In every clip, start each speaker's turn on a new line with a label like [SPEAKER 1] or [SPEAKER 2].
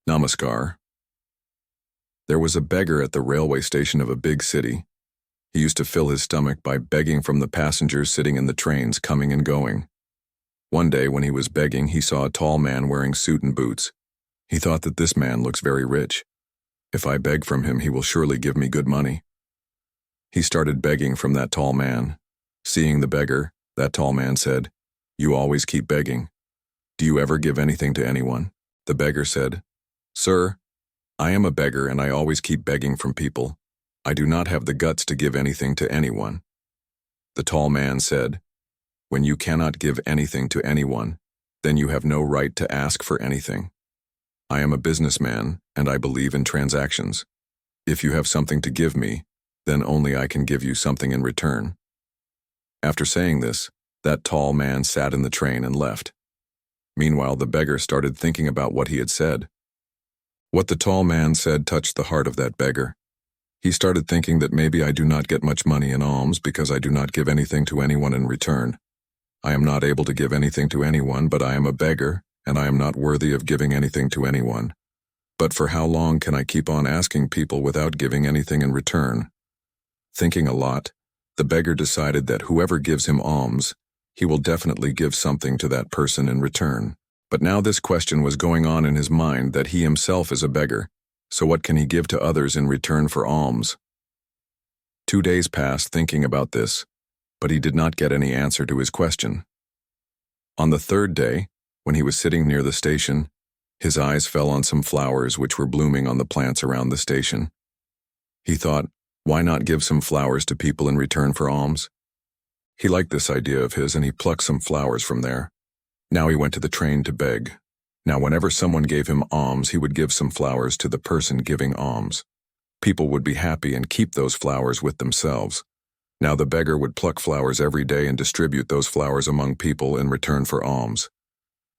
[SPEAKER 1] Namaskar. There was a beggar at the railway station of a big city. He used to fill his stomach by begging from the passengers sitting in the trains coming and going. One day when he was begging, he saw a tall man wearing suit and boots. He thought that this man looks very rich. If I beg from him, he will surely give me good money. He started begging from that tall man. Seeing the beggar, that tall man said, "You always keep begging. Do you ever give anything to anyone?" The beggar said, "Sir, I am a beggar and I always keep begging from people. I do not have the guts to give anything to anyone." The tall man said, "When you cannot give anything to anyone, then you have no right to ask for anything. I am a businessman and I believe in transactions. If you have something to give me, then only I can give you something in return." After saying this, that tall man sat in the train and left. Meanwhile, the beggar started thinking about what he had said. What the tall man said touched the heart of that beggar. He started thinking that maybe I do not get much money in alms because I do not give anything to anyone in return. I am not able to give anything to anyone, but I am a beggar, and I am not worthy of giving anything to anyone. But for how long can I keep on asking people without giving anything in return? Thinking a lot, the beggar decided that whoever gives him alms, he will definitely give something to that person in return. But now this question was going on in his mind that he himself is a beggar, so what can he give to others in return for alms? 2 days passed thinking about this, but he did not get any answer to his question. On the third day, when he was sitting near the station, his eyes fell on some flowers which were blooming on the plants around the station. He thought, why not give some flowers to people in return for alms? He liked this idea of his and he plucked some flowers from there. Now he went to the train to beg. Now whenever someone gave him alms, he would give some flowers to the person giving alms. People would be happy and keep those flowers with themselves. Now the beggar would pluck flowers every day and distribute those flowers among people in return for alms.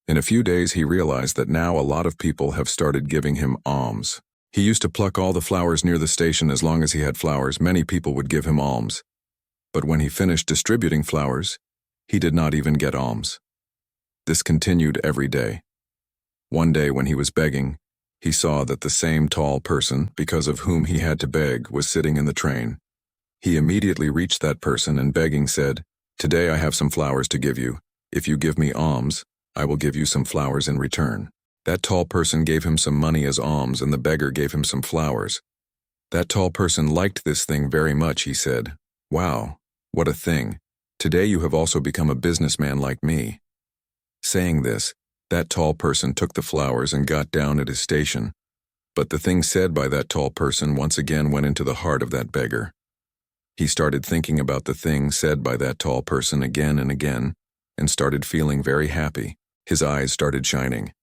[SPEAKER 1] In a few days he realized that now a lot of people have started giving him alms. He used to pluck all the flowers near the station. As long as he had flowers, many people would give him alms. But when he finished distributing flowers, he did not even get alms. This continued every day. One day when he was begging, he saw that the same tall person, because of whom he had to beg, was sitting in the train. He immediately reached that person and begging said, "Today I have some flowers to give you. If you give me alms, I will give you some flowers in return." That tall person gave him some money as alms and the beggar gave him some flowers. That tall person liked this thing very much. He said, "Wow, what a thing. Today you have also become a businessman like me." Saying this, that tall person took the flowers and got down at his station. But the thing said by that tall person once again went into the heart of that beggar. He started thinking about the thing said by that tall person again and again, and started feeling very happy. His eyes started shining.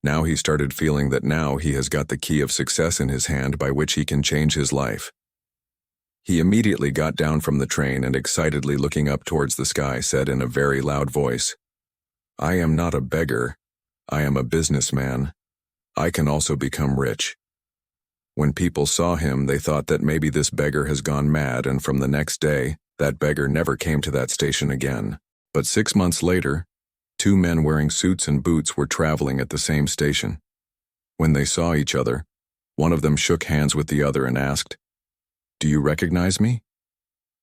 [SPEAKER 1] Now he started feeling that now he has got the key of success in his hand by which he can change his life. He immediately got down from the train and excitedly looking up towards the sky said in a very loud voice, "I am not a beggar. I am a businessman. I can also become rich." When people saw him, they thought that maybe this beggar has gone mad, and from the next day, that beggar never came to that station again. But 6 months later, 2 men wearing suits and boots were traveling at the same station. When they saw each other, one of them shook hands with the other and asked, "Do you recognize me?"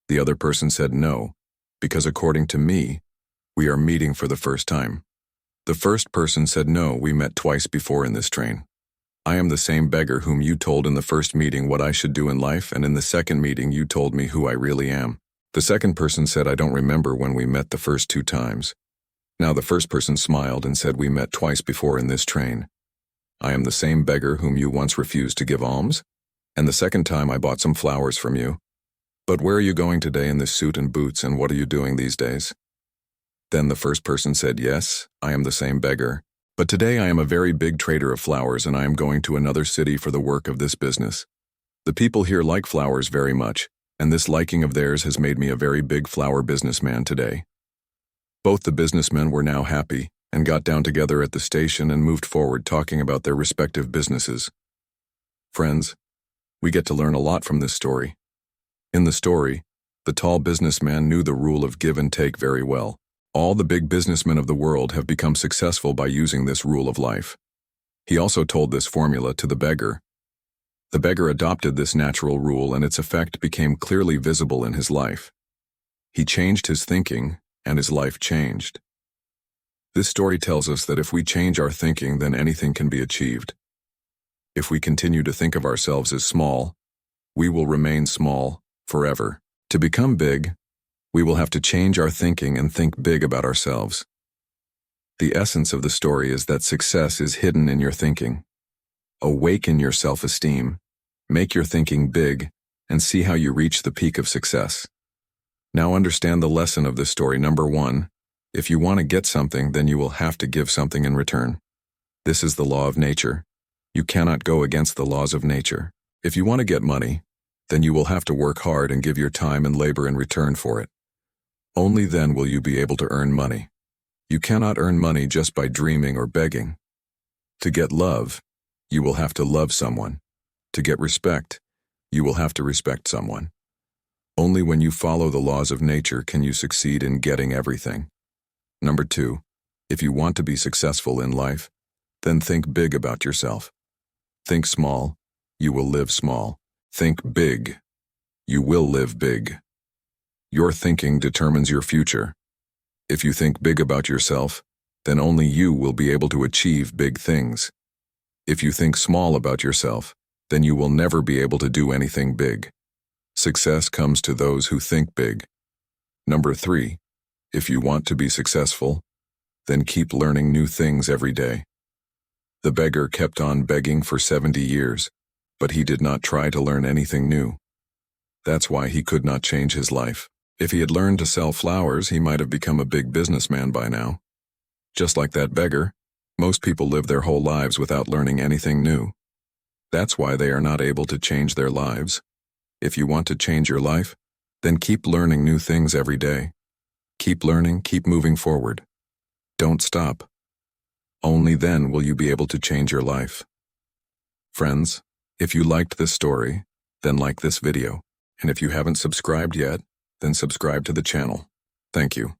[SPEAKER 1] The other person said no, because according to me, we are meeting for the first time. The first person said, "No, we met twice before in this train. I am the same beggar whom you told in the first meeting what I should do in life, and in the second meeting you told me who I really am." The second person said, "I don't remember when we met the first 2 times. Now the first person smiled and said, "We met twice before in this train. I am the same beggar whom you once refused to give alms, and the second time I bought some flowers from you. But where are you going today in this suit and boots, and what are you doing these days?" Then the first person said, "Yes, I am the same beggar, but today I am a very big trader of flowers and I am going to another city for the work of this business. The people here like flowers very much, and this liking of theirs has made me a very big flower businessman today." Both the businessmen were now happy and got down together at the station and moved forward talking about their respective businesses. Friends, we get to learn a lot from this story. In the story, the tall businessman knew the rule of give and take very well. All the big businessmen of the world have become successful by using this rule of life. He also told this formula to the beggar. The beggar adopted this natural rule, and its effect became clearly visible in his life. He changed his thinking, and his life changed. This story tells us that if we change our thinking, then anything can be achieved. If we continue to think of ourselves as small, we will remain small forever. To become big, we will have to change our thinking and think big about ourselves. The essence of the story is that success is hidden in your thinking. Awaken your self-esteem, make your thinking big, and see how you reach the peak of success. Now understand the lesson of this story. Number 1, if you want to get something, then you will have to give something in return. This is the law of nature. You cannot go against the laws of nature. If you want to get money, then you will have to work hard and give your time and labor in return for it. Only then will you be able to earn money. You cannot earn money just by dreaming or begging. To get love, you will have to love someone. To get respect, you will have to respect someone. Only when you follow the laws of nature can you succeed in getting everything. Number 2, if you want to be successful in life, then think big about yourself. Think small, you will live small. Think big, you will live big. Your thinking determines your future. If you think big about yourself, then only you will be able to achieve big things. If you think small about yourself, then you will never be able to do anything big. Success comes to those who think big. Number 3, if you want to be successful, then keep learning new things every day. The beggar kept on begging for 70 years, but he did not try to learn anything new. That's why he could not change his life. If he had learned to sell flowers, he might have become a big businessman by now. Just like that beggar, most people live their whole lives without learning anything new. That's why they are not able to change their lives. If you want to change your life, then keep learning new things every day. Keep learning, keep moving forward. Don't stop. Only then will you be able to change your life. Friends, if you liked this story, then like this video. And if you haven't subscribed yet, then subscribe to the channel. Thank you.